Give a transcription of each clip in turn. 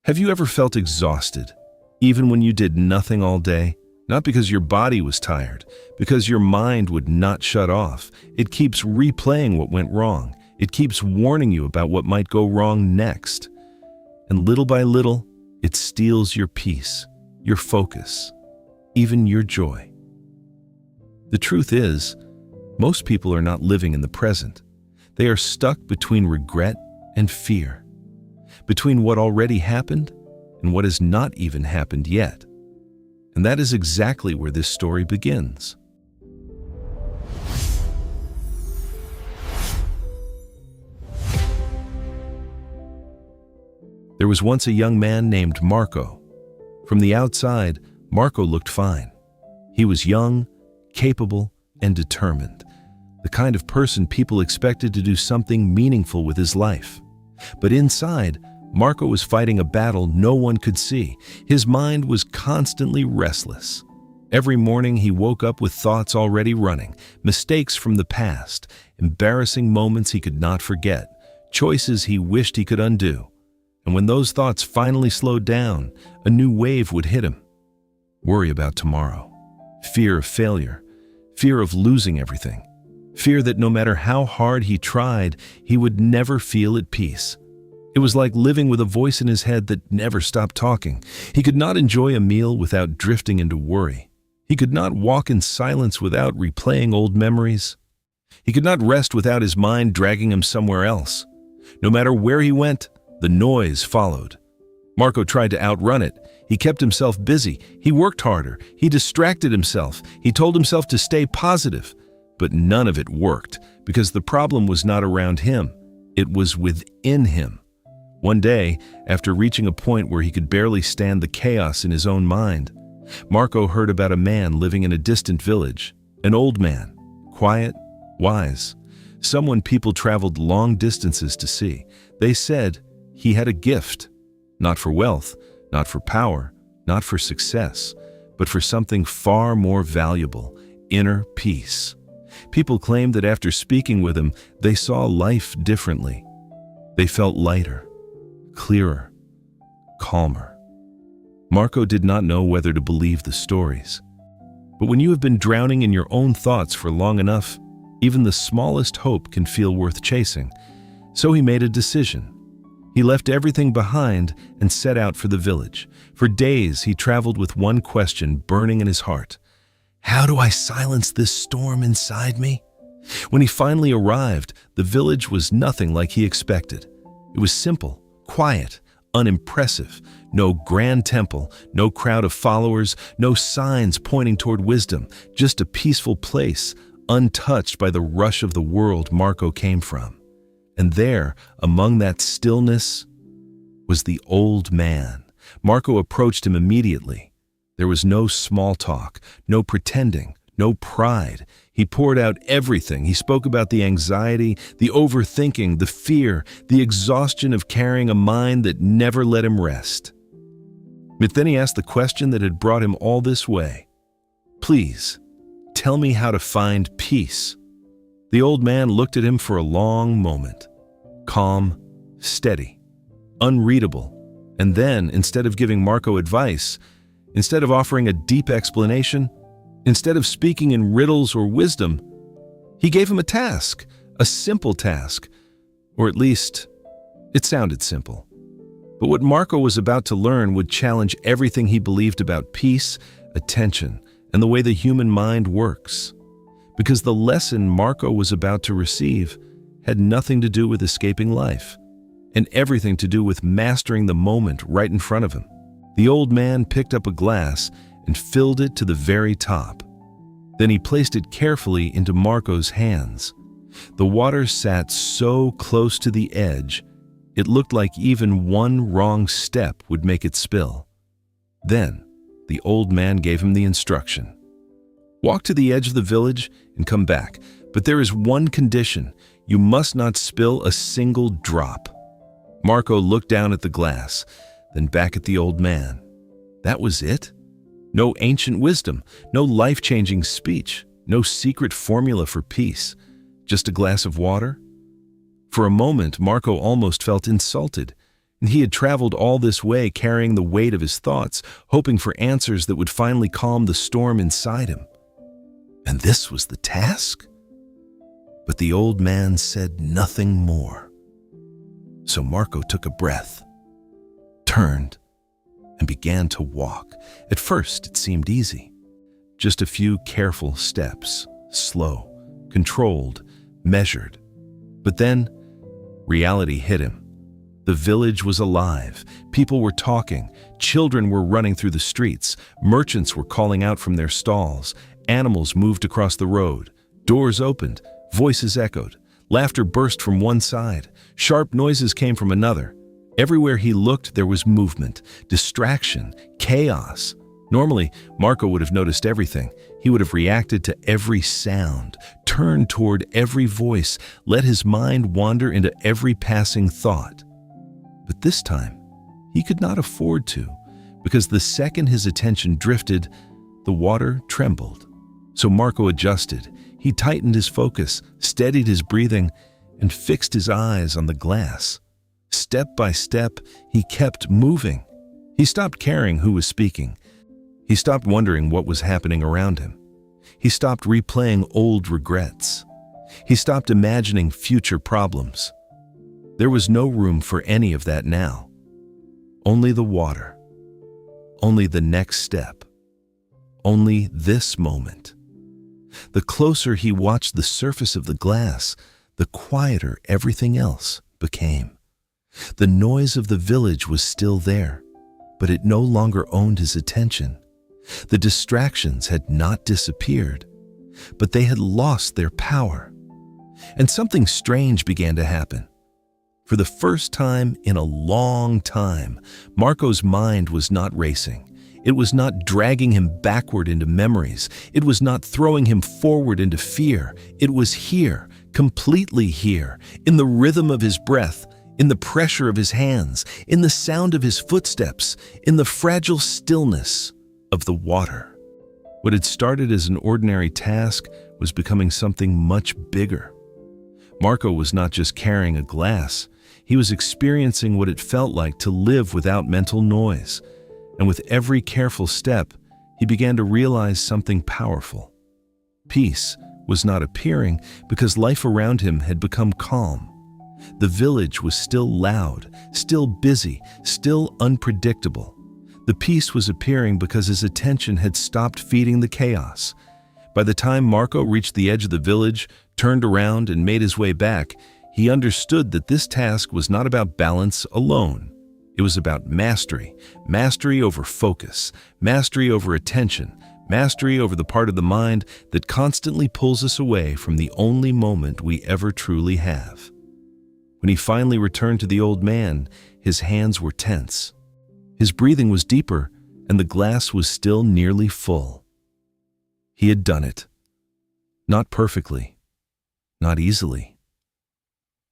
Have you ever felt exhausted, even when you did nothing all day? Not because your body was tired, because your mind would not shut off. It keeps replaying what went wrong. It keeps warning you about what might go wrong next. And little by little, it steals your peace, your focus, even your joy. The truth is, most people are not living in the present. They are stuck between regret and fear, between what already happened and what has not even happened yet. And that is exactly where this story begins. There was once a young man named Marco. From the outside, Marco looked fine. He was young, capable, and determined, the kind of person people expected to do something meaningful with his life. But inside, Marco was fighting a battle no one could see. His mind was constantly restless. Every morning he woke up with thoughts already running, mistakes from the past, embarrassing moments he could not forget, choices he wished he could undo. And when those thoughts finally slowed down, a new wave would hit him. Worry about tomorrow, fear of failure, fear of losing everything, fear that no matter how hard he tried, he would never feel at peace. It was like living with a voice in his head that never stopped talking. He could not enjoy a meal without drifting into worry. He could not walk in silence without replaying old memories. He could not rest without his mind dragging him somewhere else. No matter where he went, the noise followed. Marco tried to outrun it. He kept himself busy. He worked harder. He distracted himself. He told himself to stay positive. But none of it worked, because the problem was not around him. It was within him. One day, after reaching a point where he could barely stand the chaos in his own mind, Marco heard about a man living in a distant village, an old man, quiet, wise, someone people traveled long distances to see. They said he had a gift, not for wealth, not for power, not for success, but for something far more valuable, inner peace. People claimed that after speaking with him, they saw life differently. They felt lighter, clearer, calmer. Marco did not know whether to believe the stories. But when you have been drowning in your own thoughts for long enough, even the smallest hope can feel worth chasing. So he made a decision. He left everything behind and set out for the village. For days, he traveled with one question burning in his heart. How do I silence this storm inside me? When he finally arrived, the village was nothing like he expected. It was simple, quiet, unimpressive. No grand temple, no crowd of followers, no signs pointing toward wisdom, just a peaceful place, untouched by the rush of the world Marco came from. And there, among that stillness, was the old man. Marco approached him immediately. There was no small talk, no pretending, no pride. He poured out everything. He spoke about the anxiety, the overthinking, the fear, the exhaustion of carrying a mind that never let him rest. But then he asked the question that had brought him all this way. Please, tell me how to find peace. The old man looked at him for a long moment, calm, steady, unreadable. And then, instead of giving Marco advice, instead of offering a deep explanation, instead of speaking in riddles or wisdom, he gave him a task, a simple task, or at least, it sounded simple. But what Marco was about to learn would challenge everything he believed about peace, attention, and the way the human mind works. Because the lesson Marco was about to receive had nothing to do with escaping life, and everything to do with mastering the moment right in front of him. The old man picked up a glass and filled it to the very top. Then he placed it carefully into Marco's hands. The water sat so close to the edge, it looked like even one wrong step would make it spill. Then, the old man gave him the instruction. Walk to the edge of the village and come back, but there is one condition. You must not spill a single drop. Marco looked down at the glass, then back at the old man. That was it? No ancient wisdom, no life-changing speech, no secret formula for peace, just a glass of water? For a moment, Marco almost felt insulted. And he had traveled all this way carrying the weight of his thoughts, hoping for answers that would finally calm the storm inside him. And this was the task? But the old man said nothing more. So Marco took a breath, turned, and began to walk. At first, it seemed easy. Just a few careful steps, slow, controlled, measured. But then, reality hit him. The village was alive. People were talking. Children were running through the streets. Merchants were calling out from their stalls. Animals moved across the road. Doors opened. Voices echoed. Laughter burst from one side. Sharp noises came from another. Everywhere he looked, there was movement, distraction, chaos. Normally, Marco would have noticed everything. He would have reacted to every sound, turned toward every voice, let his mind wander into every passing thought. But this time, he could not afford to, because the second his attention drifted, the water trembled. So Marco adjusted. He tightened his focus, steadied his breathing, and fixed his eyes on the glass. Step by step, he kept moving. He stopped caring who was speaking. He stopped wondering what was happening around him. He stopped replaying old regrets. He stopped imagining future problems. There was no room for any of that now. Only the water. Only the next step. Only this moment. The closer he watched the surface of the glass, the quieter everything else became. The noise of the village was still there, but it no longer owned his attention. The distractions had not disappeared, but they had lost their power. And something strange began to happen. For the first time in a long time, Marco's mind was not racing. It was not dragging him backward into memories. It was not throwing him forward into fear. It was here, completely here, in the rhythm of his breath, in the pressure of his hands, in the sound of his footsteps, in the fragile stillness of the water. What had started as an ordinary task was becoming something much bigger. Marco was not just carrying a glass. He was experiencing what it felt like to live without mental noise. And with every careful step, he began to realize something powerful. Peace was not appearing because life around him had become calm. The village was still loud, still busy, still unpredictable. The peace was appearing because his attention had stopped feeding the chaos. By the time Marco reached the edge of the village, turned around, and made his way back, he understood that this task was not about balance alone. It was about mastery, mastery over focus, mastery over attention, mastery over the part of the mind that constantly pulls us away from the only moment we ever truly have. When he finally returned to the old man, his hands were tense. His breathing was deeper, and the glass was still nearly full. He had done it. Not perfectly, not easily,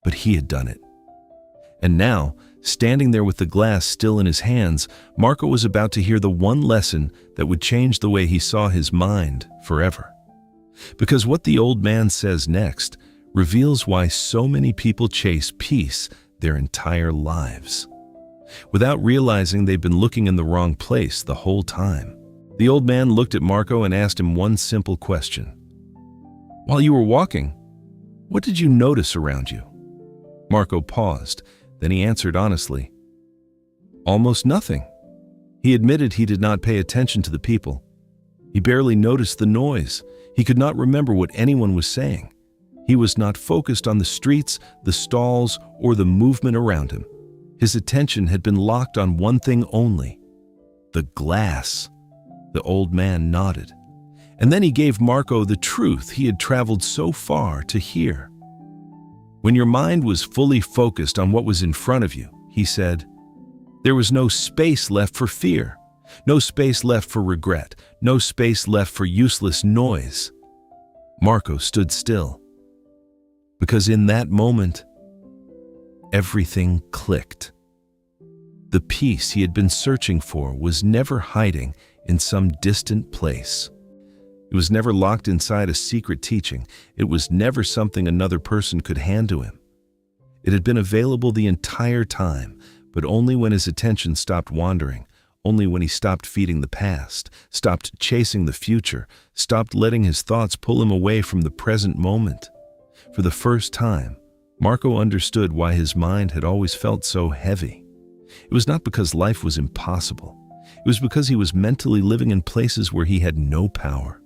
but he had done it. And now, standing there with the glass still in his hands, Marco was about to hear the one lesson that would change the way he saw his mind forever. Because what the old man says next reveals why so many people chase peace their entire lives, without realizing they've been looking in the wrong place the whole time. The old man looked at Marco and asked him one simple question. "While you were walking, what did you notice around you?" Marco paused. Then he answered honestly, "Almost nothing." He admitted he did not pay attention to the people. He barely noticed the noise. He could not remember what anyone was saying. He was not focused on the streets, the stalls, or the movement around him. His attention had been locked on one thing only: the glass. The old man nodded. And then he gave Marco the truth he had traveled so far to hear. When your mind was fully focused on what was in front of you, he said, there was no space left for fear, no space left for regret, no space left for useless noise. Marco stood still, because in that moment, everything clicked. The peace he had been searching for was never hiding in some distant place. It was never locked inside a secret teaching. It was never something another person could hand to him. It had been available the entire time, but only when his attention stopped wandering, only when he stopped feeding the past, stopped chasing the future, stopped letting his thoughts pull him away from the present moment. For the first time, Marco understood why his mind had always felt so heavy. It was not because life was impossible. It was because he was mentally living in places where he had no power.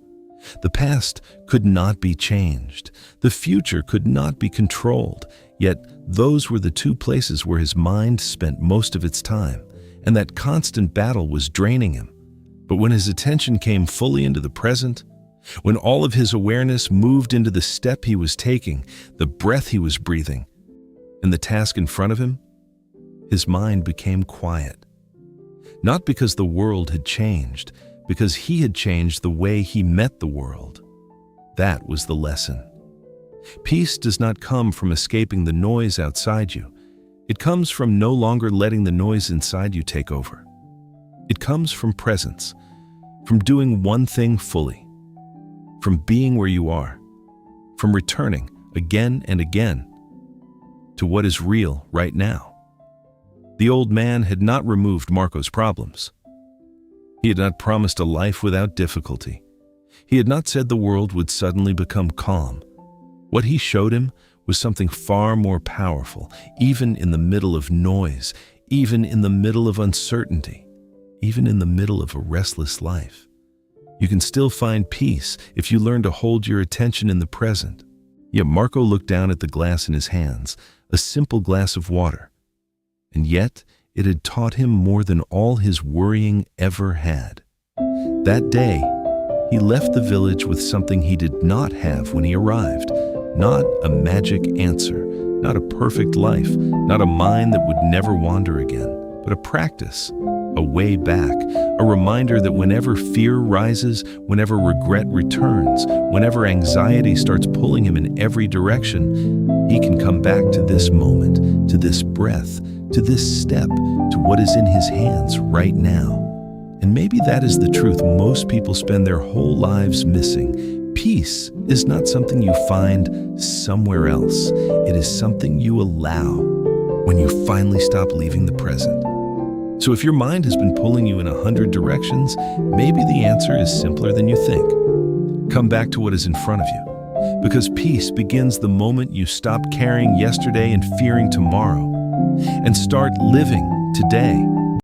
The past could not be changed. The future could not be controlled. Yet those were the two places where his mind spent most of its time, and that constant battle was draining him. But when his attention came fully into the present, when all of his awareness moved into the step he was taking, the breath he was breathing, and the task in front of him, his mind became quiet. Not because the world had changed, because he had changed the way he met the world. That was the lesson. Peace does not come from escaping the noise outside you. It comes from no longer letting the noise inside you take over. It comes from presence, from doing one thing fully, from being where you are, from returning again and again to what is real right now. The old man had not removed Marco's problems. He had not promised a life without difficulty. He had not said the world would suddenly become calm. What he showed him was something far more powerful, even in the middle of noise, even in the middle of uncertainty, even in the middle of a restless life. You can still find peace if you learn to hold your attention in the present. Yet Marco looked down at the glass in his hands, a simple glass of water. And yet, it had taught him more than all his worrying ever had. That day, he left the village with something he did not have when he arrived. Not a magic answer, not a perfect life, not a mind that would never wander again, but a practice, a way back, a reminder that whenever fear rises, whenever regret returns, whenever anxiety starts pulling him in every direction, he can come back to this moment, to this breath, to this step, to what is in his hands right now. And maybe that is the truth most people spend their whole lives missing. Peace is not something you find somewhere else. It is something you allow when you finally stop leaving the present. So if your mind has been pulling you in 100 directions, maybe the answer is simpler than you think. Come back to what is in front of you. Because peace begins the moment you stop carrying yesterday and fearing tomorrow, and start living today.